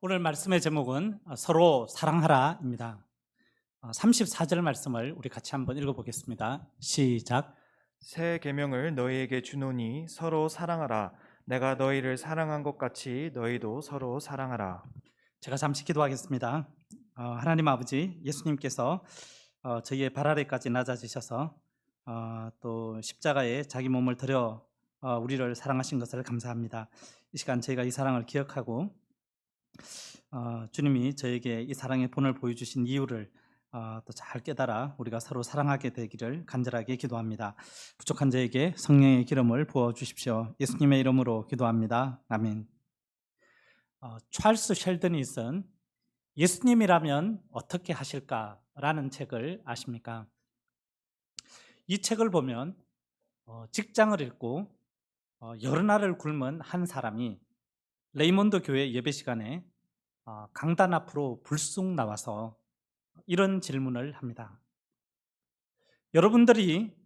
오늘 말씀의 제목은 서로 사랑하라입니다. 34절 말씀을 우리 같이 한번 읽어보겠습니다. 시작. 새 계명을 너희에게 주노니 서로 사랑하라. 내가 너희를 사랑한 것 같이 너희도 서로 사랑하라. 제가 잠시 기도하겠습니다. 하나님 아버지, 예수님께서 저희의 발 아래까지 낮아지셔서 또 십자가에 자기 몸을 들여 우리를 사랑하신 것을 감사합니다. 이 시간 저희가 이 사랑을 기억하고 주님이 저에게 이 사랑의 본을 보여주신 이유를 또 잘 깨달아 우리가 서로 사랑하게 되기를 간절하게 기도합니다. 부족한 저에게 성령의 기름을 부어주십시오. 예수님의 이름으로 기도합니다. 아멘. 찰스 셸든이 쓴 예수님이라면 어떻게 하실까라는 책을 아십니까? 이 책을 보면 직장을 잃고 여러 날을 굶은 한 사람이 레이몬드 교회 예배 시간에 강단 앞으로 불쑥 나와서 이런 질문을 합니다. 여러분들이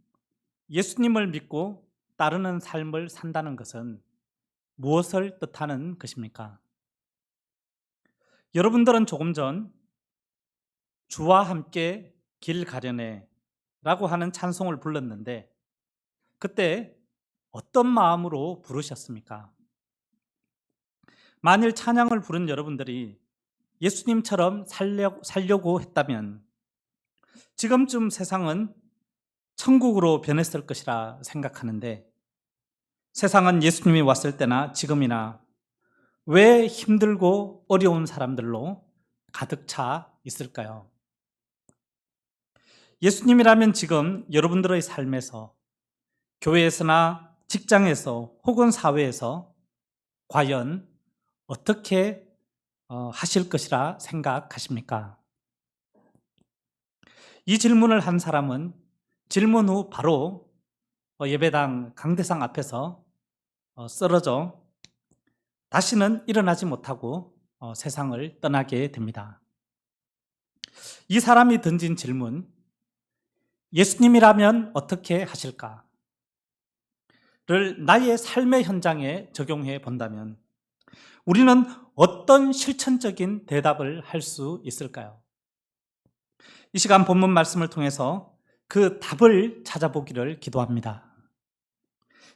예수님을 믿고 따르는 삶을 산다는 것은 무엇을 뜻하는 것입니까? 여러분들은 조금 전 주와 함께 길 가려네 라고 하는 찬송을 불렀는데 그때 어떤 마음으로 부르셨습니까? 만일 찬양을 부른 여러분들이 예수님처럼 살려고 했다면 지금쯤 세상은 천국으로 변했을 것이라 생각하는데 세상은 예수님이 왔을 때나 지금이나 왜 힘들고 어려운 사람들로 가득 차 있을까요? 예수님이라면 지금 여러분들의 삶에서 교회에서나 직장에서 혹은 사회에서 과연 어떻게 하실 것이라 생각하십니까? 이 질문을 한 사람은 질문 후 바로 예배당 강대상 앞에서 쓰러져 다시는 일어나지 못하고 세상을 떠나게 됩니다. 이 사람이 던진 질문, 예수님이라면 어떻게 하실까? 를 나의 삶의 현장에 적용해 본다면 우리는 어떤 실천적인 대답을 할 수 있을까요? 이 시간 본문 말씀을 통해서 그 답을 찾아보기를 기도합니다.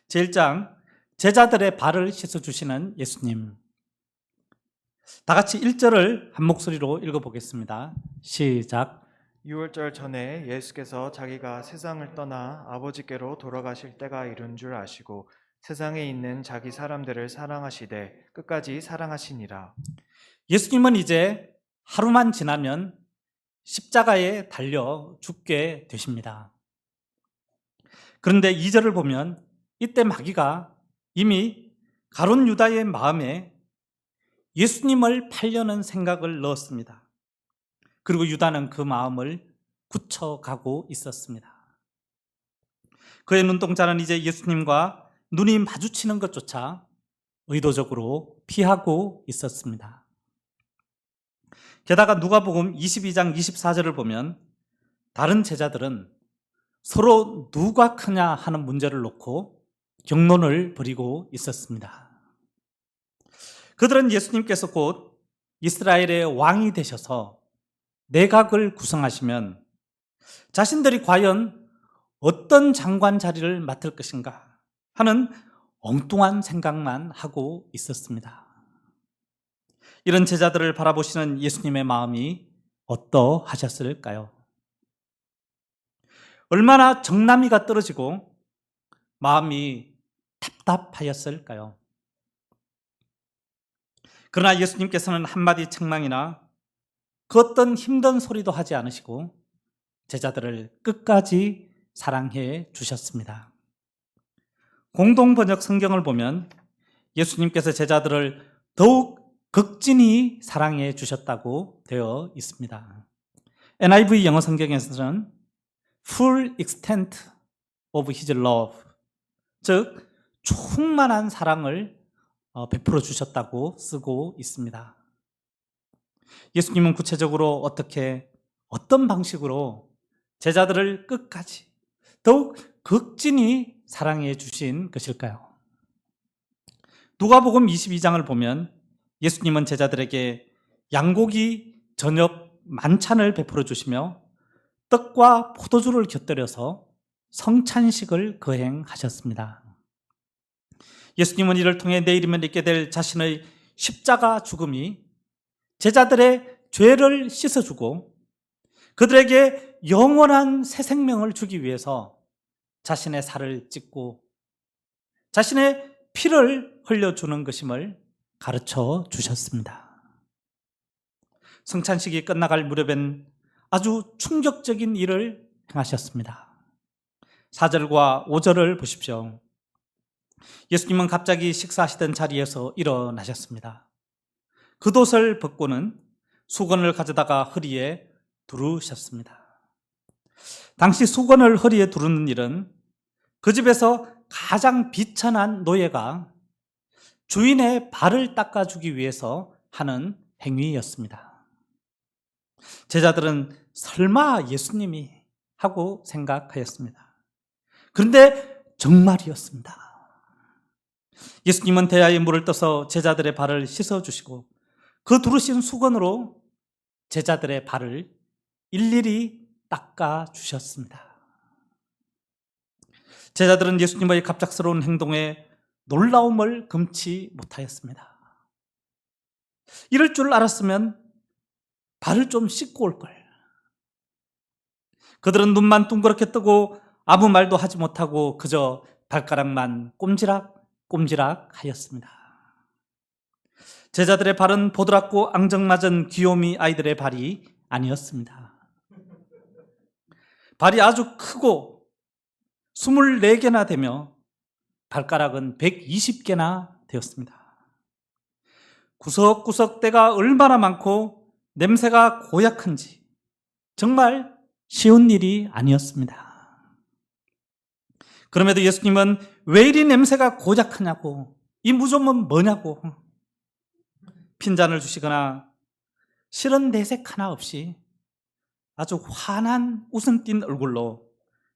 제1장 제자들의 발을 씻어주시는 예수님. 다 같이 1절을 한 목소리로 읽어보겠습니다. 시작. 유월절 전에 예수께서 자기가 세상을 떠나 아버지께로 돌아가실 때가 이른 줄 아시고 세상에 있는 자기 사람들을 사랑하시되 끝까지 사랑하시니라. 예수님은 이제 하루만 지나면 십자가에 달려 죽게 되십니다. 그런데 2절을 보면 이때 마귀가 이미 가룟 유다의 마음에 예수님을 팔려는 생각을 넣었습니다. 그리고 유다는 그 마음을 굳혀가고 있었습니다. 그의 눈동자는 이제 예수님과 눈이 마주치는 것조차 의도적으로 피하고 있었습니다. 게다가 누가복음 22장 24절을 보면 다른 제자들은 서로 누가 크냐 하는 문제를 놓고 경론을 벌이고 있었습니다. 그들은 예수님께서 곧 이스라엘의 왕이 되셔서 내각을 구성하시면 자신들이 과연 어떤 장관 자리를 맡을 것인가 하는 엉뚱한 생각만 하고 있었습니다. 이런 제자들을 바라보시는 예수님의 마음이 어떠하셨을까요? 얼마나 정남이가 떨어지고 마음이 답답하였을까요? 그러나 예수님께서는 한마디 책망이나 그 어떤 힘든 소리도 하지 않으시고 제자들을 끝까지 사랑해 주셨습니다. 공동번역 성경을 보면 예수님께서 제자들을 더욱 극진히 사랑해 주셨다고 되어 있습니다. NIV 영어 성경에서는 full extent of his love, 즉 충만한 사랑을 베풀어 주셨다고 쓰고 있습니다. 예수님은 구체적으로 어떤 방식으로 제자들을 끝까지 더욱 극진히 사랑해 주신 것일까요? 누가복음 22장을 보면 예수님은 제자들에게 양고기 저녁 만찬을 베풀어 주시며 떡과 포도주를 곁들여서 성찬식을 거행하셨습니다. 예수님은 이를 통해 내일이면 있게 될 자신의 십자가 죽음이 제자들의 죄를 씻어주고 그들에게 영원한 새 생명을 주기 위해서 자신의 살을 찢고 자신의 피를 흘려주는 것임을 가르쳐 주셨습니다. 성찬식이 끝나갈 무렵엔 아주 충격적인 일을 행하셨습니다. 4절과 5절을 보십시오. 예수님은 갑자기 식사하시던 자리에서 일어나셨습니다. 겉옷을 벗고는 수건을 가져다가 허리에 두르셨습니다. 당시 수건을 허리에 두르는 일은 그 집에서 가장 비천한 노예가 주인의 발을 닦아주기 위해서 하는 행위였습니다. 제자들은 설마 예수님이 하고 생각하였습니다. 그런데 정말이었습니다. 예수님은 대야에 물을 떠서 제자들의 발을 씻어주시고 그 두르신 수건으로 제자들의 발을 일일이 닦아주셨습니다. 제자들은 예수님의 갑작스러운 행동에 놀라움을 금치 못하였습니다. 이럴 줄 알았으면 발을 좀 씻고 올 걸. 그들은 눈만 둥그렇게 뜨고 아무 말도 하지 못하고 그저 발가락만 꼼지락 하였습니다. 제자들의 발은 보드랍고 앙증맞은 귀요미 아이들의 발이 아니었습니다. 발이 아주 크고 24개나 되며 발가락은 120개나 되었습니다. 구석구석 때가 얼마나 많고 냄새가 고약한지 정말 쉬운 일이 아니었습니다. 그럼에도 예수님은 왜 이리 냄새가 고약하냐고, 이 무좀은 뭐냐고 핀잔을 주시거나 싫은 내색 하나 없이 아주 환한 웃음 띤 얼굴로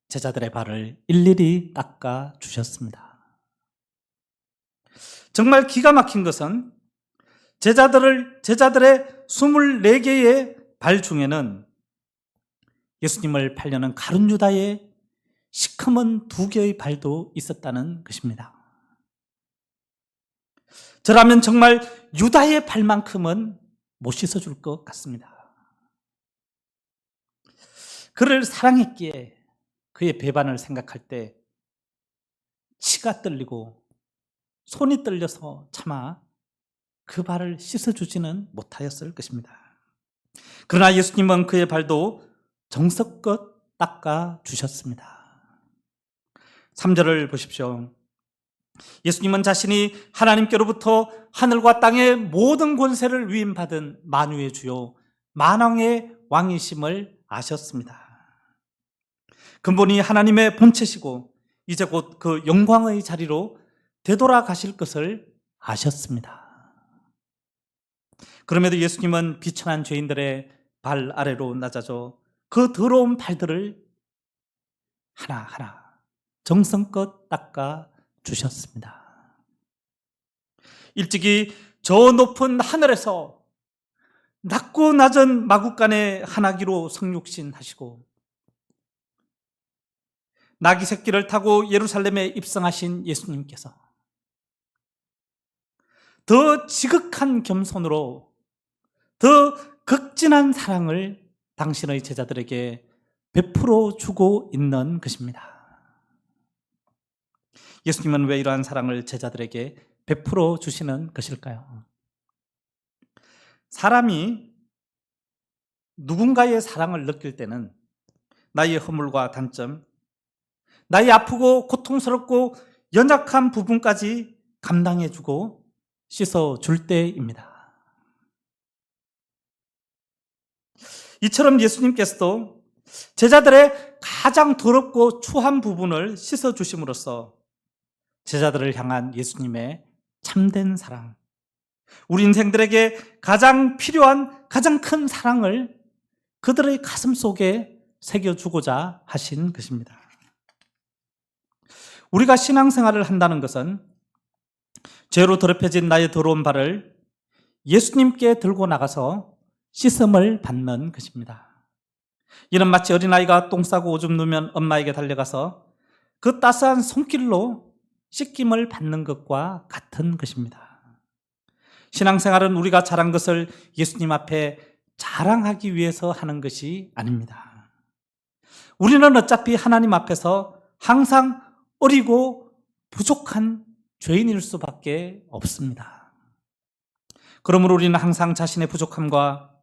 제자들의 발을 일일이 닦아 주셨습니다. 정말 기가 막힌 것은 제자들의 24개의 발 중에는 예수님을 팔려는 가룟 유다의 시커먼 2개의 발도 있었다는 것입니다. 저라면 정말 유다의 발만큼은 못 씻어줄 것 같습니다. 그를 사랑했기에 그의 배반을 생각할 때 치가 떨리고 손이 떨려서 차마 그 발을 씻어주지는 못하였을 것입니다. 그러나 예수님은 그의 발도 정성껏 닦아주셨습니다. 3절을 보십시오. 예수님은 자신이 하나님께로부터 하늘과 땅의 모든 권세를 위임받은 만유의 주요 만왕의 왕이심을 아셨습니다. 근본이 하나님의 본체시고 이제 곧 그 영광의 자리로 되돌아가실 것을 아셨습니다. 그럼에도 예수님은 비천한 죄인들의 발 아래로 낮아져 그 더러운 발들을 하나하나 정성껏 닦아 주셨습니다. 일찍이 저 높은 하늘에서 낮고 낮은 마구간의 한아기로 성육신 하시고 나귀 새끼를 타고 예루살렘에 입성하신 예수님께서 더 지극한 겸손으로 더 극진한 사랑을 당신의 제자들에게 베풀어 주고 있는 것입니다. 예수님은 왜 이러한 사랑을 제자들에게 베풀어 주시는 것일까요? 사람이 누군가의 사랑을 느낄 때는 나의 허물과 단점, 나의 아프고 고통스럽고 연약한 부분까지 감당해주고 씻어줄 때입니다. 이처럼 예수님께서도 제자들의 가장 더럽고 추한 부분을 씻어주심으로써 제자들을 향한 예수님의 참된 사랑, 우리 인생들에게 가장 필요한 가장 큰 사랑을 그들의 가슴 속에 새겨주고자 하신 것입니다. 우리가 신앙생활을 한다는 것은 죄로 더럽혀진 나의 더러운 발을 예수님께 들고 나가서 씻음을 받는 것입니다. 이는 마치 어린아이가 똥 싸고 오줌 누면 엄마에게 달려가서 그 따스한 손길로 씻김을 받는 것과 같은 것입니다. 신앙생활은 우리가 잘한 것을 예수님 앞에 자랑하기 위해서 하는 것이 아닙니다. 우리는 어차피 하나님 앞에서 항상 어리고 부족한 죄인일 수밖에 없습니다. 그러므로 우리는 항상 자신의 부족함과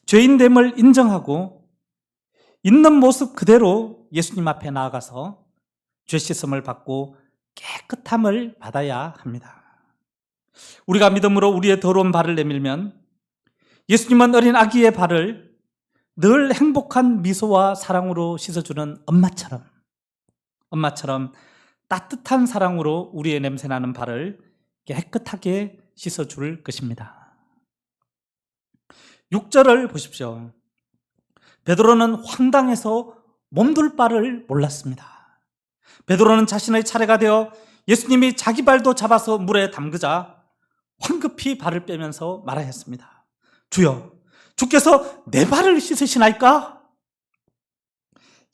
죄인됨을 인정하고 있는 모습 그대로 예수님 앞에 나아가서 죄 씻음을 받고 깨끗함을 받아야 합니다. 우리가 믿음으로 우리의 더러운 발을 내밀면 예수님은 어린 아기의 발을 늘 행복한 미소와 사랑으로 씻어주는 엄마처럼 따뜻한 사랑으로 우리의 냄새나는 발을 깨끗하게 씻어줄 것입니다. 6절을 보십시오. 베드로는 황당해서 몸둘 바를 몰랐습니다. 베드로는 자신의 차례가 되어 예수님이 자기 발도 잡아서 물에 담그자 황급히 발을 빼면서 말하였습니다. 주여, 주께서 내 발을 씻으시나이까?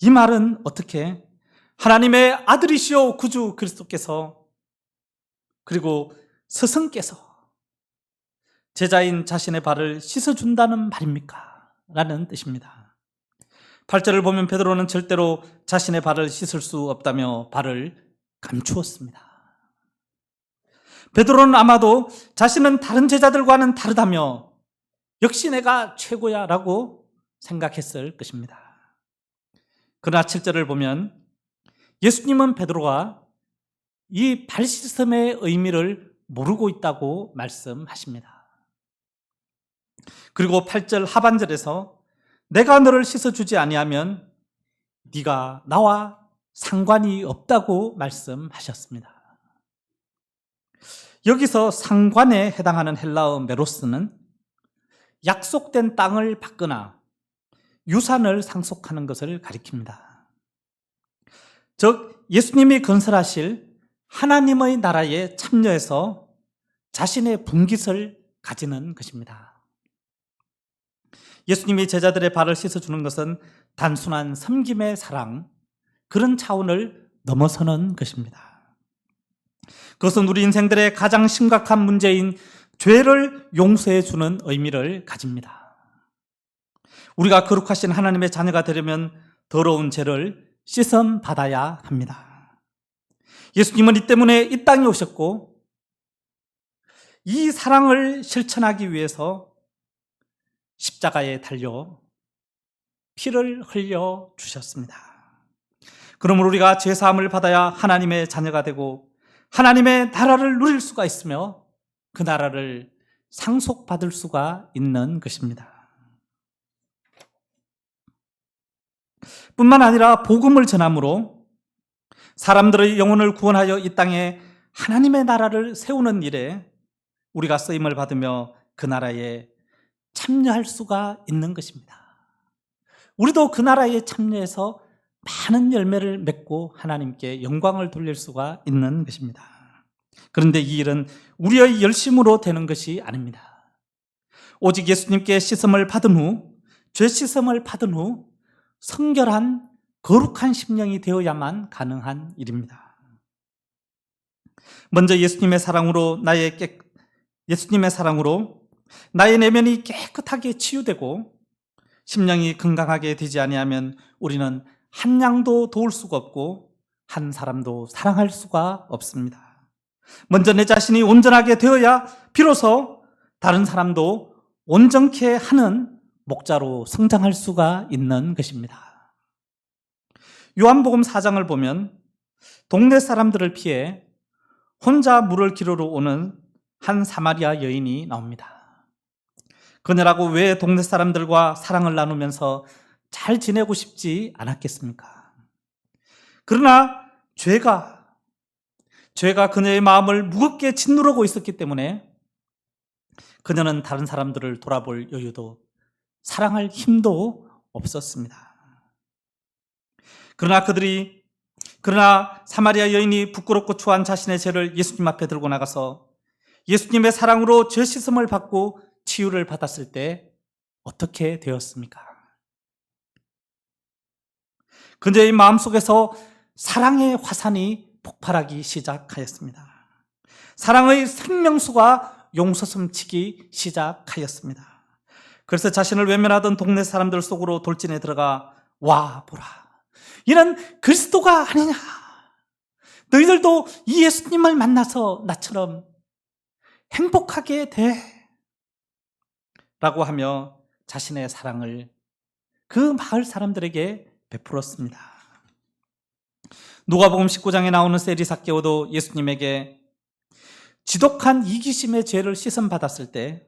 이 말은 어떻게 하나님의 아들이시오 구주 그리스도께서 그리고 스승께서 제자인 자신의 발을 씻어준다는 말입니까? 라는 뜻입니다. 8절을 보면 베드로는 절대로 자신의 발을 씻을 수 없다며 발을 감추었습니다. 베드로는 아마도 자신은 다른 제자들과는 다르다며 역시 내가 최고야 라고 생각했을 것입니다. 그러나 7절을 보면 예수님은 베드로가 이 발 씻음의 의미를 모르고 있다고 말씀하십니다. 그리고 8절 하반절에서 내가 너를 씻어주지 아니하면 네가 나와 상관이 없다고 말씀하셨습니다. 여기서 상관에 해당하는 헬라어 메로스는 약속된 땅을 받거나 유산을 상속하는 것을 가리킵니다. 즉 예수님이 건설하실 하나님의 나라에 참여해서 자신의 분깃을 가지는 것입니다. 예수님이 제자들의 발을 씻어주는 것은 단순한 섬김의 사랑, 그런 차원을 넘어서는 것입니다. 그것은 우리 인생들의 가장 심각한 문제인 죄를 용서해 주는 의미를 가집니다. 우리가 거룩하신 하나님의 자녀가 되려면 더러운 죄를 씻음 받아야 합니다. 예수님은 이 때문에 이 땅에 오셨고 이 사랑을 실천하기 위해서 십자가에 달려 피를 흘려 주셨습니다. 그러므로 우리가 죄 사함을 받아야 하나님의 자녀가 되고 하나님의 나라를 누릴 수가 있으며 그 나라를 상속받을 수가 있는 것입니다. 뿐만 아니라 복음을 전함으로 사람들의 영혼을 구원하여 이 땅에 하나님의 나라를 세우는 일에 우리가 쓰임을 받으며 그 나라에 참여할 수가 있는 것입니다. 우리도 그 나라에 참여해서 많은 열매를 맺고 하나님께 영광을 돌릴 수가 있는 것입니다. 그런데 이 일은 우리의 열심으로 되는 것이 아닙니다. 오직 예수님께 씻음을 받은 후, 죄 씻음을 받은 후 성결한 거룩한 심령이 되어야만 가능한 일입니다. 먼저 예수님의 사랑으로 나의 내면이 깨끗하게 치유되고 심령이 건강하게 되지 아니하면 우리는 한 양도 도울 수가 없고 한 사람도 사랑할 수가 없습니다. 먼저 내 자신이 온전하게 되어야 비로소 다른 사람도 온전케 하는 목자로 성장할 수가 있는 것입니다. 요한복음 4장을 보면 동네 사람들을 피해 혼자 물을 기르러 오는 한 사마리아 여인이 나옵니다. 그녀라고 왜 동네 사람들과 사랑을 나누면서 잘 지내고 싶지 않았겠습니까? 그러나 죄가 그녀의 마음을 무겁게 짓누르고 있었기 때문에 그녀는 다른 사람들을 돌아볼 여유도 사랑할 힘도 없었습니다. 그러나 사마리아 여인이 부끄럽고 추한 자신의 죄를 예수님 앞에 들고 나가서 예수님의 사랑으로 죄 씻음을 받고 치유를 받았을 때 어떻게 되었습니까? 그녀의 마음속에서 사랑의 화산이 폭발하기 시작하였습니다. 사랑의 생명수가 용솟음치기 시작하였습니다. 그래서 자신을 외면하던 동네 사람들 속으로 돌진해 들어가 와 보라, 이는 그리스도가 아니냐, 너희들도 이 예수님을 만나서 나처럼 행복하게 돼 라고 하며 자신의 사랑을 그 마을 사람들에게 베풀었습니다. 누가복음 19장에 나오는 세리삭개오도 예수님에게 지독한 이기심의 죄를 씻음 받았을 때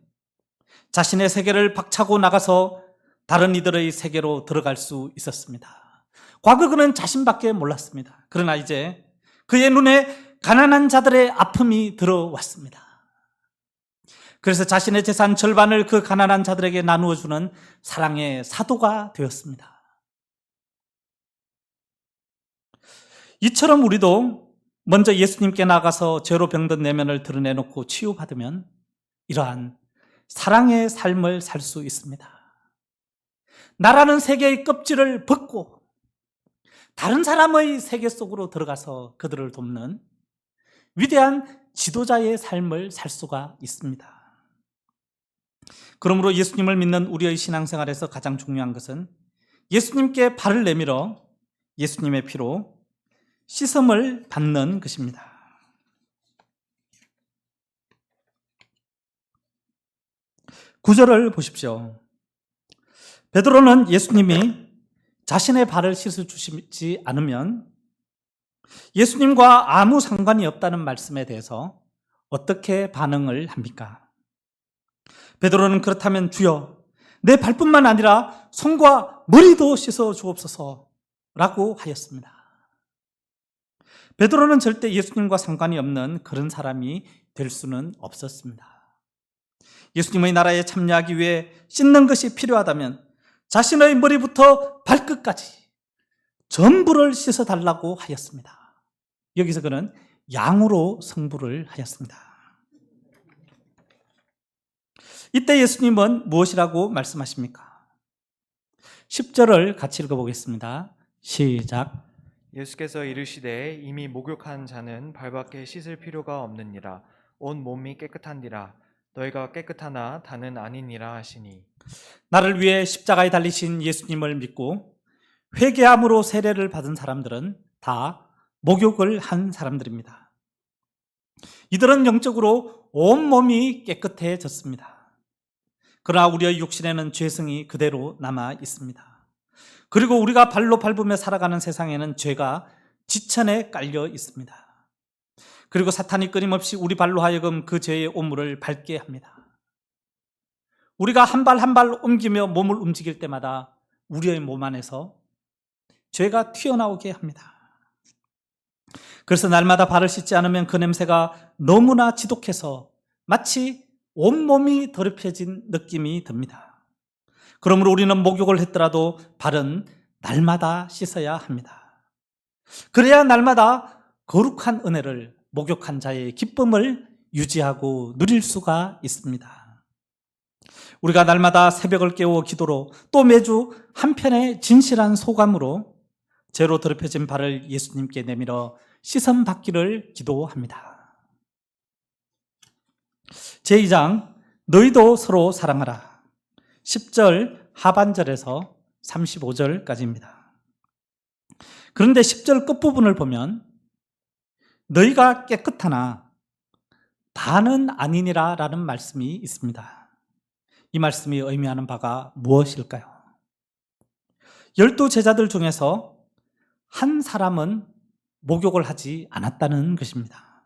자신의 세계를 박차고 나가서 다른 이들의 세계로 들어갈 수 있었습니다. 과거 그는 자신밖에 몰랐습니다. 그러나 이제 그의 눈에 가난한 자들의 아픔이 들어왔습니다. 그래서 자신의 재산 절반을 그 가난한 자들에게 나누어 주는 사랑의 사도가 되었습니다. 이처럼 우리도 먼저 예수님께 나가서 죄로 병든 내면을 드러내놓고 치유받으면 이러한 사랑의 삶을 살 수 있습니다. 나라는 세계의 껍질을 벗고 다른 사람의 세계 속으로 들어가서 그들을 돕는 위대한 지도자의 삶을 살 수가 있습니다. 그러므로 예수님을 믿는 우리의 신앙생활에서 가장 중요한 것은 예수님께 발을 내밀어 예수님의 피로 씻음을 받는 것입니다. 구절을 보십시오. 베드로는 예수님이 자신의 발을 씻어주시지 않으면 예수님과 아무 상관이 없다는 말씀에 대해서 어떻게 반응을 합니까? 베드로는 그렇다면 주여, 내 발뿐만 아니라 손과 머리도 씻어 주옵소서 라고 하였습니다. 베드로는 절대 예수님과 상관이 없는 그런 사람이 될 수는 없었습니다. 예수님의 나라에 참여하기 위해 씻는 것이 필요하다면 자신의 머리부터 발끝까지 전부를 씻어달라고 하였습니다. 여기서 그는 양으로 성부를 하였습니다. 이때 예수님은 무엇이라고 말씀하십니까? 10절을 같이 읽어보겠습니다. 시작. 예수께서 이르시되 이미 목욕한 자는 발밖에 씻을 필요가 없느니라. 온 몸이 깨끗한디라. 너희가 깨끗하나 다는 아니니라 하시니. 나를 위해 십자가에 달리신 예수님을 믿고 회개함으로 세례를 받은 사람들은 다 목욕을 한 사람들입니다. 이들은 영적으로 온 몸이 깨끗해졌습니다. 그러나 우리의 육신에는 죄성이 그대로 남아 있습니다. 그리고 우리가 발로 밟으며 살아가는 세상에는 죄가 지천에 깔려 있습니다. 그리고 사탄이 끊임없이 우리 발로 하여금 그 죄의 오물을 밟게 합니다. 우리가 한 발 한 발 옮기며 몸을 움직일 때마다 우리의 몸 안에서 죄가 튀어나오게 합니다. 그래서 날마다 발을 씻지 않으면 그 냄새가 너무나 지독해서 마치 온몸이 더럽혀진 느낌이 듭니다. 그러므로 우리는 목욕을 했더라도 발은 날마다 씻어야 합니다. 그래야 날마다 거룩한 은혜를, 목욕한 자의 기쁨을 유지하고 누릴 수가 있습니다. 우리가 날마다 새벽을 깨워 기도로 또 매주 한편의 진실한 소감으로 죄로 더럽혀진 발을 예수님께 내밀어 씻음 받기를 기도합니다. 제2장 너희도 서로 사랑하라. 10절 하반절에서 35절까지입니다. 그런데 10절 끝부분을 보면 너희가 깨끗하나 다는 아니니라 라는 말씀이 있습니다. 이 말씀이 의미하는 바가 무엇일까요? 12 제자들 중에서 한 사람은 목욕을 하지 않았다는 것입니다.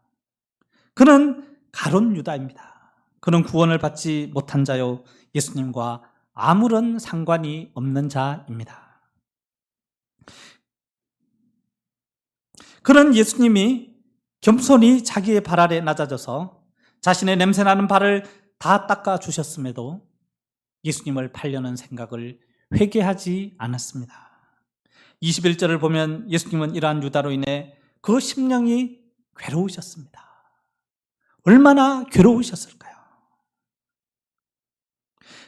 그는 가룟 유다입니다. 그는 구원을 받지 못한 자요, 예수님과 아무런 상관이 없는 자입니다. 그는 예수님이 겸손히 자기의 발 아래 낮아져서 자신의 냄새나는 발을 다 닦아 주셨음에도 예수님을 팔려는 생각을 회개하지 않았습니다. 21절을 보면 예수님은 이러한 유다로 인해 그 심령이 괴로우셨습니다. 얼마나 괴로우셨을까요?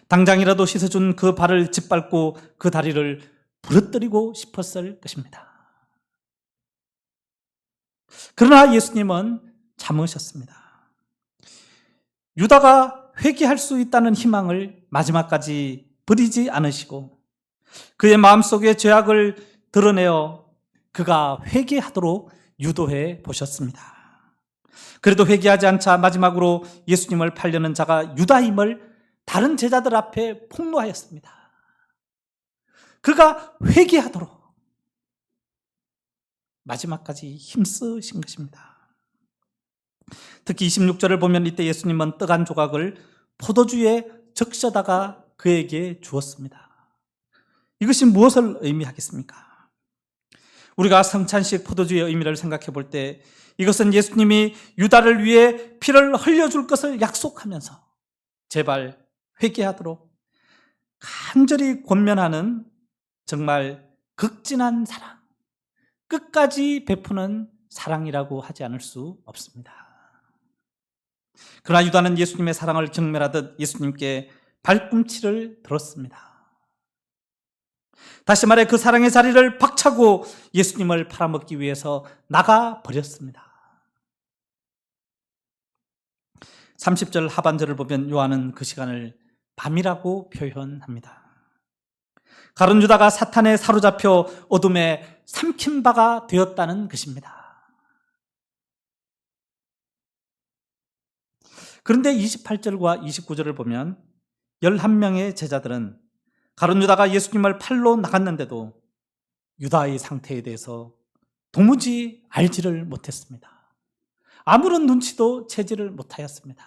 당장이라도 씻어준 그 발을 짓밟고 그 다리를 부러뜨리고 싶었을 것입니다. 그러나 예수님은 참으셨습니다. 유다가 회개할 수 있다는 희망을 마지막까지 버리지 않으시고 그의 마음속에 죄악을 드러내어 그가 회개하도록 유도해 보셨습니다. 그래도 회개하지 않자 마지막으로 예수님을 팔려는 자가 유다임을 다른 제자들 앞에 폭로하였습니다. 그가 회개하도록 마지막까지 힘쓰신 것입니다. 특히 26절을 보면 이때 예수님은 떡 한 조각을 포도주에 적셔다가 그에게 주었습니다. 이것이 무엇을 의미하겠습니까? 우리가 성찬식 포도주의 의미를 생각해 볼 때 이것은 예수님이 유다를 위해 피를 흘려줄 것을 약속하면서 제발 회개하도록 간절히 권면하는 정말 극진한 사랑, 끝까지 베푸는 사랑이라고 하지 않을 수 없습니다. 그러나 유다는 예수님의 사랑을 경멸하듯 예수님께 발꿈치를 들었습니다. 다시 말해 그 사랑의 자리를 박차고 예수님을 팔아먹기 위해서 나가버렸습니다. 30절 하반절을 보면 요한은 그 시간을 밤이라고 표현합니다. 가룟 유다가 사탄에 사로잡혀 어둠에 삼킨 바가 되었다는 것입니다. 그런데 28절과 29절을 보면 11명의 제자들은 가룟 유다가 예수님을 팔러 나갔는데도 유다의 상태에 대해서 도무지 알지를 못했습니다. 아무런 눈치도 채지를 못하였습니다.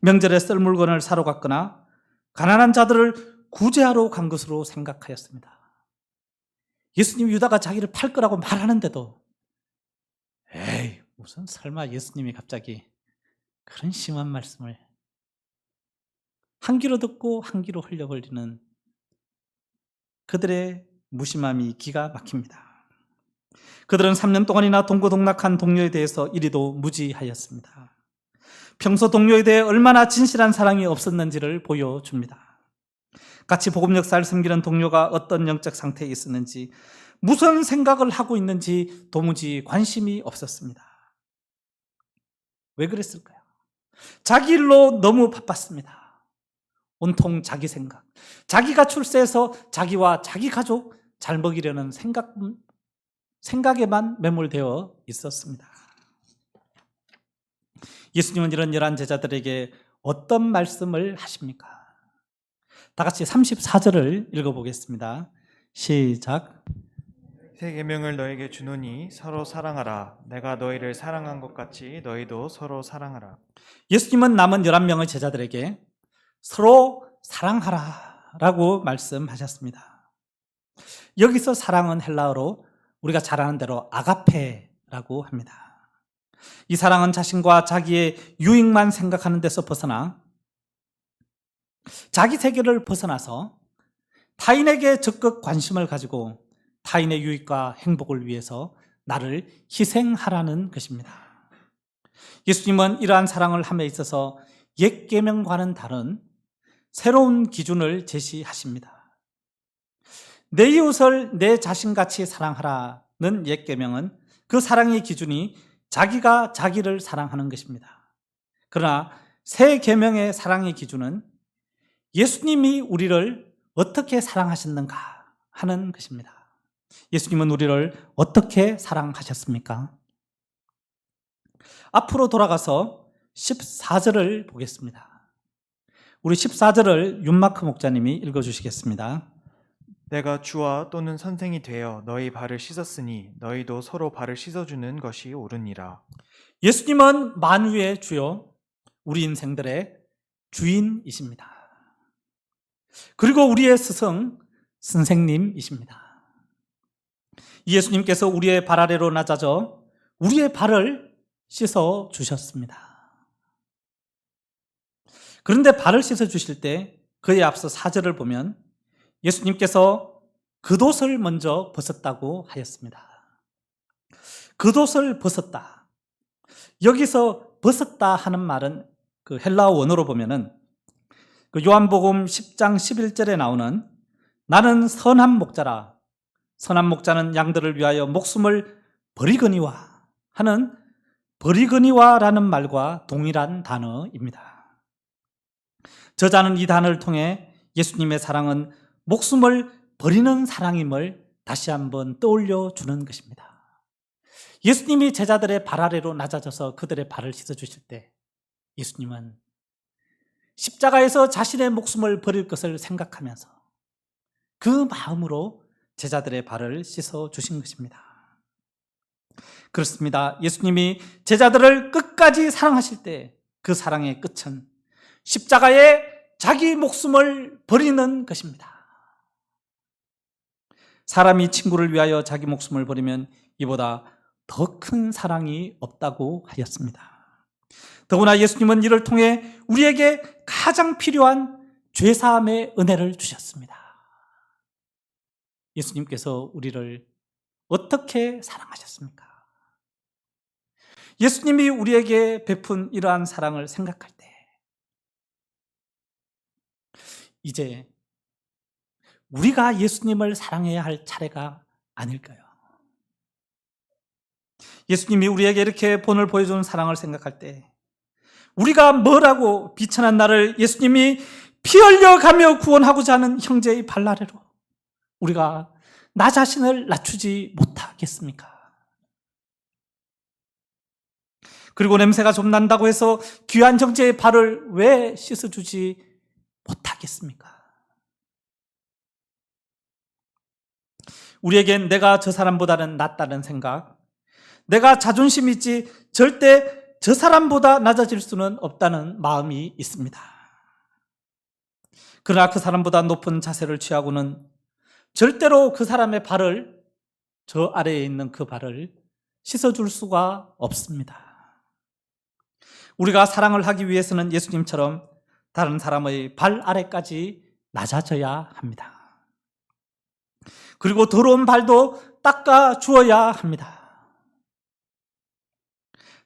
명절에 쓸 물건을 사러 갔거나 가난한 자들을 구제하러 간 것으로 생각하였습니다. 예수님 유다가 자기를 팔 거라고 말하는데도 에이 무슨 설마 예수님이 갑자기 그런 심한 말씀을 한 귀로 듣고 한 귀로 흘려버리는 그들의 무심함이 기가 막힙니다. 그들은 3년 동안이나 동고동락한 동료에 대해서 이리도 무지하였습니다. 평소 동료에 대해 얼마나 진실한 사랑이 없었는지를 보여줍니다. 같이 복음 역사를 섬기는 동료가 어떤 영적 상태에 있었는지, 무슨 생각을 하고 있는지 도무지 관심이 없었습니다. 왜 그랬을까요? 자기 일로 너무 바빴습니다. 온통 자기 생각, 자기가 출세해서 자기와 자기 가족 잘 먹이려는 생각에만 매몰되어 있었습니다. 예수님은 이런 11 제자들에게 어떤 말씀을 하십니까? 다 같이 34절을 읽어보겠습니다. 시작. 새 계명을 너에게 주노니 서로 사랑하라. 내가 너희를 사랑한 것 같이 너희도 서로 사랑하라. 예수님은 남은 11명의 제자들에게 서로 사랑하라 라고 말씀하셨습니다. 여기서 사랑은 헬라어로 우리가 잘 아는 대로 아가페라고 합니다. 이 사랑은 자신과 자기의 유익만 생각하는 데서 벗어나 자기 세계를 벗어나서 타인에게 적극 관심을 가지고 타인의 유익과 행복을 위해서 나를 희생하라는 것입니다. 예수님은 이러한 사랑을 함에 있어서 옛 계명과는 다른 새로운 기준을 제시하십니다. 내 이웃을 내 자신같이 사랑하라는 옛 계명은 그 사랑의 기준이 자기가 자기를 사랑하는 것입니다. 그러나 새 계명의 사랑의 기준은 예수님이 우리를 어떻게 사랑하셨는가 하는 것입니다. 예수님은 우리를 어떻게 사랑하셨습니까? 앞으로 돌아가서 14절을 보겠습니다. 우리 14절을 윤마크 목자님이 읽어주시겠습니다. 내가 주와 또는 선생이 되어 너희 발을 씻었으니 너희도 서로 발을 씻어주는 것이 옳으니라. 예수님은 만유의 주요, 우리 인생들의 주인이십니다. 그리고 우리의 스승, 선생님이십니다. 예수님께서 우리의 발 아래로 낮아져 우리의 발을 씻어 주셨습니다. 그런데 발을 씻어 주실 때 그에 앞서 4절을 보면 예수님께서 겉옷을 먼저 벗었다고 하였습니다. 겉옷을 벗었다. 여기서 벗었다 하는 말은 그 헬라어 원어로 보면은 그 요한복음 10장 11절에 나오는 나는 선한 목자라. 선한 목자는 양들을 위하여 목숨을 버리거니와 하는 버리거니와라는 말과 동일한 단어입니다. 저자는 이 단어를 통해 예수님의 사랑은 목숨을 버리는 사랑임을 다시 한번 떠올려 주는 것입니다. 예수님이 제자들의 발 아래로 낮아져서 그들의 발을 씻어주실 때 예수님은 십자가에서 자신의 목숨을 버릴 것을 생각하면서 그 마음으로 제자들의 발을 씻어주신 것입니다. 그렇습니다. 예수님이 제자들을 끝까지 사랑하실 때 그 사랑의 끝은 십자가에 자기 목숨을 버리는 것입니다. 사람이 친구를 위하여 자기 목숨을 버리면 이보다 더 큰 사랑이 없다고 하였습니다. 더구나 예수님은 이를 통해 우리에게 가장 필요한 죄사함의 은혜를 주셨습니다. 예수님께서 우리를 어떻게 사랑하셨습니까? 예수님이 우리에게 베푼 이러한 사랑을 생각할 때 이제 우리가 예수님을 사랑해야 할 차례가 아닐까요? 예수님이 우리에게 이렇게 본을 보여주는 사랑을 생각할 때 우리가 뭐라고 비천한 나를 예수님이 피 흘려가며 구원하고자 하는 형제의 발 아래로 우리가 나 자신을 낮추지 못하겠습니까? 그리고 냄새가 좀 난다고 해서 귀한 형제의 발을 왜 씻어주지 못하겠습니까? 우리에겐 내가 저 사람보다는 낫다는 생각, 내가 자존심이 있지 절대 저 사람보다 낮아질 수는 없다는 마음이 있습니다. 그러나 그 사람보다 높은 자세를 취하고는 절대로 그 사람의 발을, 저 아래에 있는 그 발을 씻어줄 수가 없습니다. 우리가 사랑을 하기 위해서는 예수님처럼 다른 사람의 발 아래까지 낮아져야 합니다. 그리고 더러운 발도 닦아 주어야 합니다.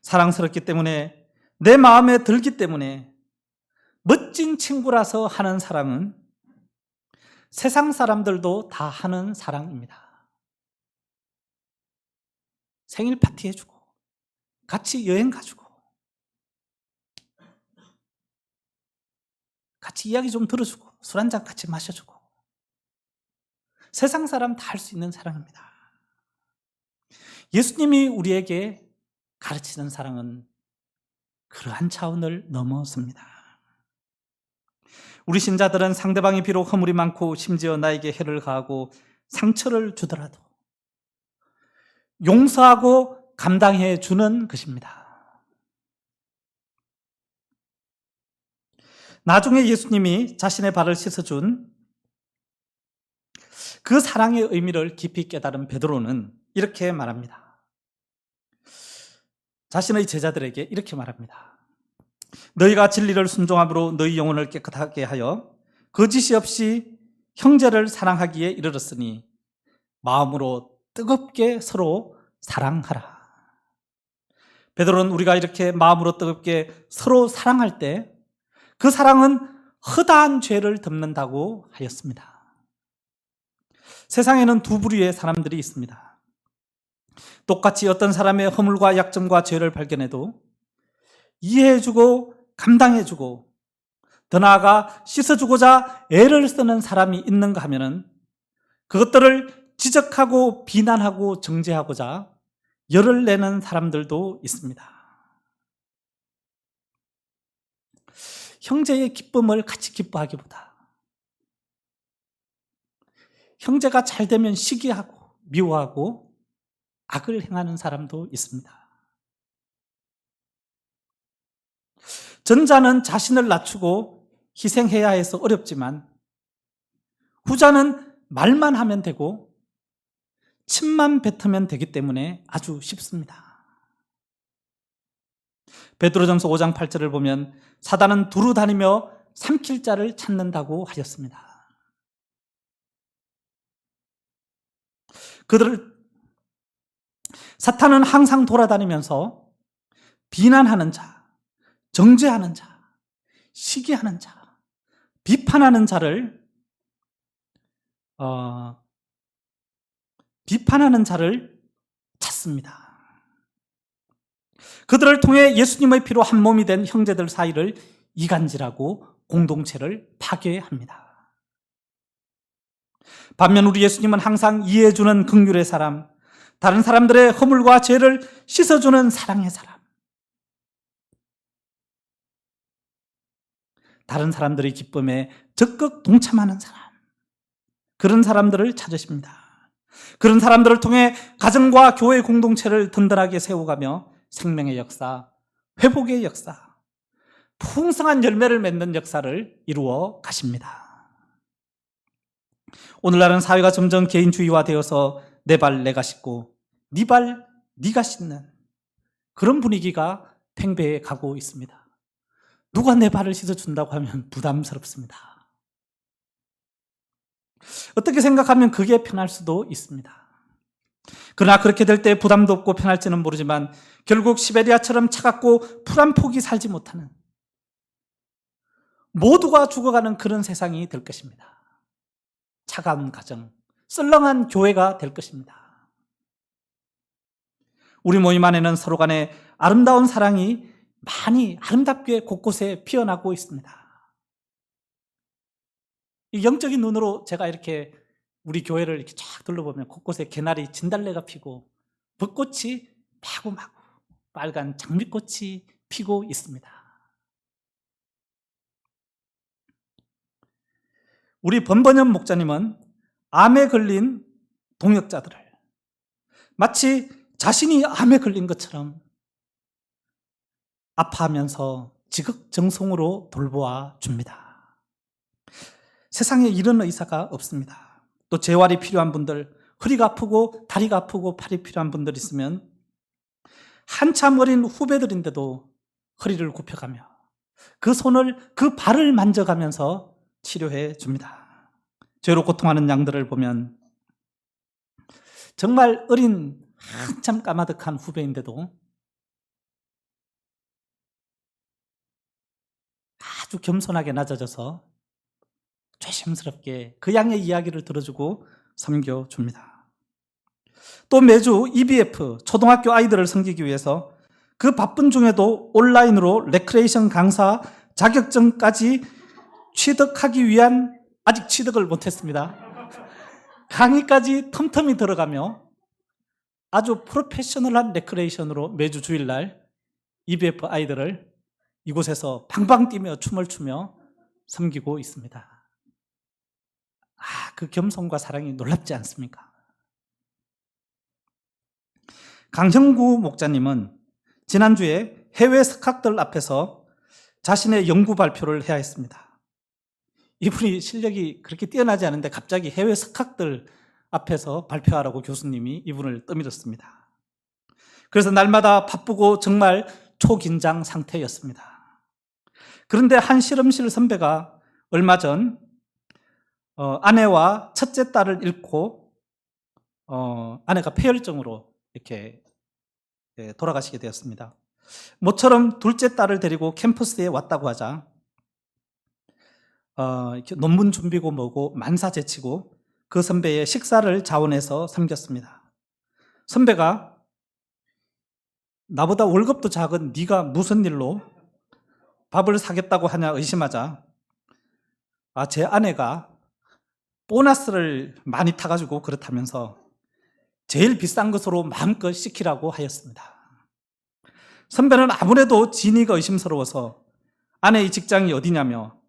사랑스럽기 때문에, 내 마음에 들기 때문에 멋진 친구라서 하는 사랑은 세상 사람들도 다 하는 사랑입니다. 생일 파티 해주고 같이 여행 가주고 같이 이야기 좀 들어주고 술 한잔 같이 마셔주고 세상 사람 다 할 수 있는 사랑입니다. 예수님이 우리에게 가르치는 사랑은 그러한 차원을 넘어섭니다. 우리 신자들은 상대방이 비록 허물이 많고 심지어 나에게 해를 가하고 상처를 주더라도 용서하고 감당해 주는 것입니다. 나중에 예수님이 자신의 발을 씻어준 그 사랑의 의미를 깊이 깨달은 베드로는 이렇게 말합니다. 자신의 제자들에게 이렇게 말합니다. 너희가 진리를 순종함으로 너희 영혼을 깨끗하게 하여 거짓이 없이 형제를 사랑하기에 이르렀으니 마음으로 뜨겁게 서로 사랑하라. 베드로는 우리가 이렇게 마음으로 뜨겁게 서로 사랑할 때 그 사랑은 허다한 죄를 덮는다고 하였습니다. 세상에는 두 부류의 사람들이 있습니다. 똑같이 어떤 사람의 허물과 약점과 죄를 발견해도 이해해주고 감당해주고 더 나아가 씻어주고자 애를 쓰는 사람이 있는가 하면은 그것들을 지적하고 비난하고 정죄하고자 열을 내는 사람들도 있습니다. 형제의 기쁨을 같이 기뻐하기보다 형제가 잘 되면 시기하고 미워하고 악을 행하는 사람도 있습니다. 전자는 자신을 낮추고 희생해야 해서 어렵지만 후자는 말만 하면 되고 침만 뱉으면 되기 때문에 아주 쉽습니다. 베드로전서 5장 8절을 보면 사단은 두루 다니며 삼킬 자를 찾는다고 하셨습니다. 사탄은 항상 돌아다니면서 비난하는 자, 정죄하는 자, 시기하는 자, 비판하는 자를 찾습니다. 그들을 통해 예수님의 피로 한 몸이 된 형제들 사이를 이간질하고 공동체를 파괴합니다. 반면 우리 예수님은 항상 이해해주는 긍휼의 사람, 다른 사람들의 허물과 죄를 씻어주는 사랑의 사람, 다른 사람들의 기쁨에 적극 동참하는 사람, 그런 사람들을 찾으십니다. 그런 사람들을 통해 가정과 교회 공동체를 든든하게 세워가며 생명의 역사, 회복의 역사, 풍성한 열매를 맺는 역사를 이루어 가십니다. 오늘날은 사회가 점점 개인주의화되어서 내 발 내가 씻고 네 발 네가 씻는 그런 분위기가 팽배해 가고 있습니다. 누가 내 발을 씻어준다고 하면 부담스럽습니다. 어떻게 생각하면 그게 편할 수도 있습니다. 그러나 그렇게 될 때 부담도 없고 편할지는 모르지만 결국 시베리아처럼 차갑고 풀 한 폭이 살지 못하는 모두가 죽어가는 그런 세상이 될 것입니다. 차가운 가정, 썰렁한 교회가 될 것입니다. 우리 모임 안에는 서로 간에 아름다운 사랑이 많이 아름답게 곳곳에 피어나고 있습니다. 이 영적인 눈으로 제가 이렇게 우리 교회를 이렇게 쫙 둘러보면 곳곳에 개나리, 진달래가 피고 벚꽃이 마구마구 빨간 장미꽃이 피고 있습니다. 우리 번번연 목사님은 암에 걸린 동역자들을 마치 자신이 암에 걸린 것처럼 아파하면서 지극정성으로 돌보아 줍니다. 세상에 이런 의사가 없습니다. 또 재활이 필요한 분들, 허리가 아프고 다리가 아프고 팔이 필요한 분들 있으면 한참 어린 후배들인데도 허리를 굽혀가며 그 손을, 그 발을 만져가면서 치료해 줍니다. 죄로 고통하는 양들을 보면 정말 어린 한참 까마득한 후배인데도 아주 겸손하게 낮아져서 조심스럽게 그 양의 이야기를 들어주고 섬겨줍니다. 또 매주 EBF, 초등학교 아이들을 섬기기 위해서 그 바쁜 중에도 온라인으로 레크레이션 강사 자격증까지 취득하기 위한, 아직 취득을 못했습니다. 강의까지 텀텀이 들어가며 아주 프로페셔널한 레크레이션으로 매주 주일날 EBF 아이들을 이곳에서 방방 뛰며 춤을 추며 섬기고 있습니다. 그 겸손과 사랑이 놀랍지 않습니까? 강형구 목사님은 지난주에 해외 석학들 앞에서 자신의 연구 발표를 해야 했습니다. 이분이 실력이 그렇게 뛰어나지 않은데 갑자기 해외 석학들 앞에서 발표하라고 교수님이 이분을 떠밀었습니다. 그래서 날마다 바쁘고 정말 초긴장 상태였습니다. 그런데 한 실험실 선배가 얼마 전 아내와 첫째 딸을 잃고 아내가 폐혈증으로 이렇게 돌아가시게 되었습니다. 모처럼 둘째 딸을 데리고 캠퍼스에 왔다고 하자 이렇게 논문 준비고 뭐고 만사 제치고 그 선배의 식사를 자원해서 섬겼습니다. 선배가 나보다 월급도 작은 네가 무슨 일로 밥을 사겠다고 하냐 의심하자 제 아내가 보너스를 많이 타가지고 그렇다면서 제일 비싼 것으로 마음껏 시키라고 하였습니다. 선배는 아무래도 진위가 의심스러워서 아내의 직장이 어디냐며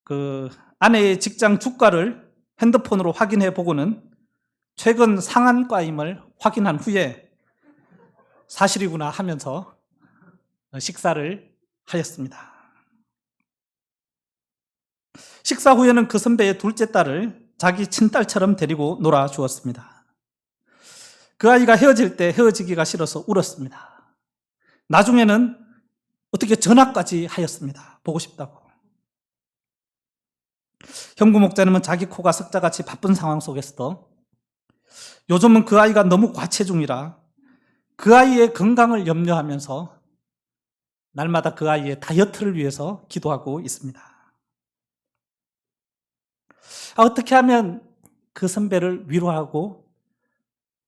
그 아내의 직장 주가를 핸드폰으로 확인해 보고는 최근 상한가임을 확인한 후에 사실이구나 하면서 식사를 하였습니다. 식사 후에는 그 선배의 둘째 딸을 자기 친딸처럼 데리고 놀아 주었습니다. 그 아이가 헤어질 때 헤어지기가 싫어서 울었습니다. 나중에는 어떻게 전화까지 하였습니다. 보고 싶다고. 형구 목사님은 자기 코가 석자같이 바쁜 상황 속에서도 요즘은 그 아이가 너무 과체중이라 그 아이의 건강을 염려하면서 날마다 그 아이의 다이어트를 위해서 기도하고 있습니다. 어떻게 하면 그 선배를 위로하고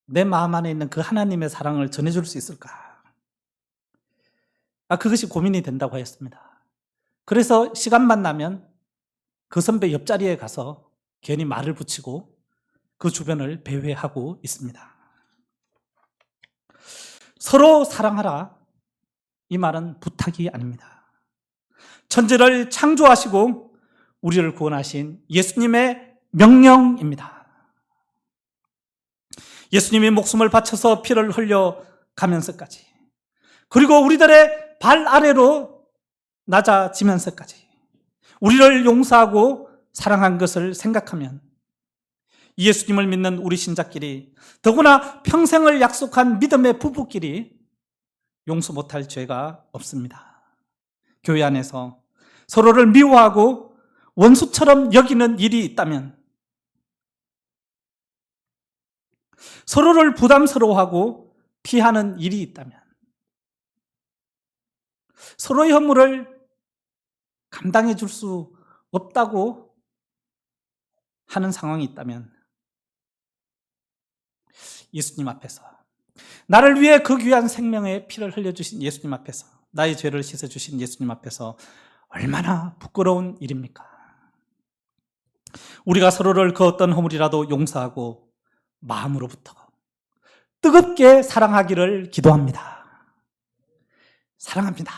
내 마음 안에 있는 그 하나님의 사랑을 전해줄 수 있을까? 그것이 고민이 된다고 하였습니다. 그래서 시간만 나면 그 선배 옆자리에 가서 괜히 말을 붙이고 그 주변을 배회하고 있습니다. 서로 사랑하라. 이 말은 부탁이 아닙니다. 천지를 창조하시고 우리를 구원하신 예수님의 명령입니다. 예수님이 목숨을 바쳐서 피를 흘려 가면서까지, 그리고 우리들의 발 아래로 낮아지면서까지 우리를 용서하고 사랑한 것을 생각하면 예수님을 믿는 우리 신자끼리, 더구나 평생을 약속한 믿음의 부부끼리 용서 못할 죄가 없습니다. 교회 안에서 서로를 미워하고 원수처럼 여기는 일이 있다면, 서로를 부담스러워하고 피하는 일이 있다면, 서로의 허물을 감당해 줄 수 없다고 하는 상황이 있다면, 예수님 앞에서, 나를 위해 그 귀한 생명의 피를 흘려주신 예수님 앞에서, 나의 죄를 씻어주신 예수님 앞에서 얼마나 부끄러운 일입니까? 우리가 서로를 그 어떤 허물이라도 용서하고 마음으로부터 뜨겁게 사랑하기를 기도합니다. 사랑합니다.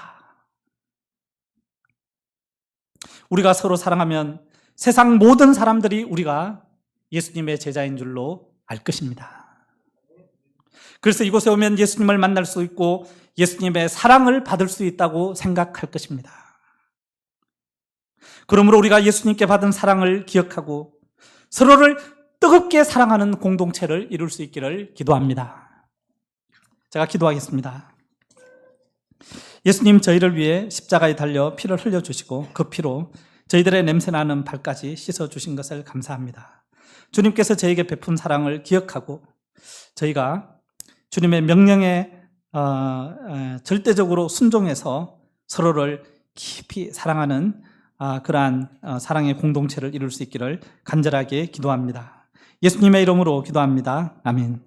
우리가 서로 사랑하면 세상 모든 사람들이 우리가 예수님의 제자인 줄로 알 것입니다. 그래서 이곳에 오면 예수님을 만날 수 있고 예수님의 사랑을 받을 수 있다고 생각할 것입니다. 그러므로 우리가 예수님께 받은 사랑을 기억하고 서로를 뜨겁게 사랑하는 공동체를 이룰 수 있기를 기도합니다. 제가 기도하겠습니다. 예수님, 저희를 위해 십자가에 달려 피를 흘려주시고 그 피로 저희들의 냄새나는 발까지 씻어주신 것을 감사합니다. 주님께서 저에게 베푼 사랑을 기억하고 저희가 주님의 명령에 절대적으로 순종해서 서로를 깊이 사랑하는 그러한 사랑의 공동체를 이룰 수 있기를 간절하게 기도합니다. 예수님의 이름으로 기도합니다. 아멘.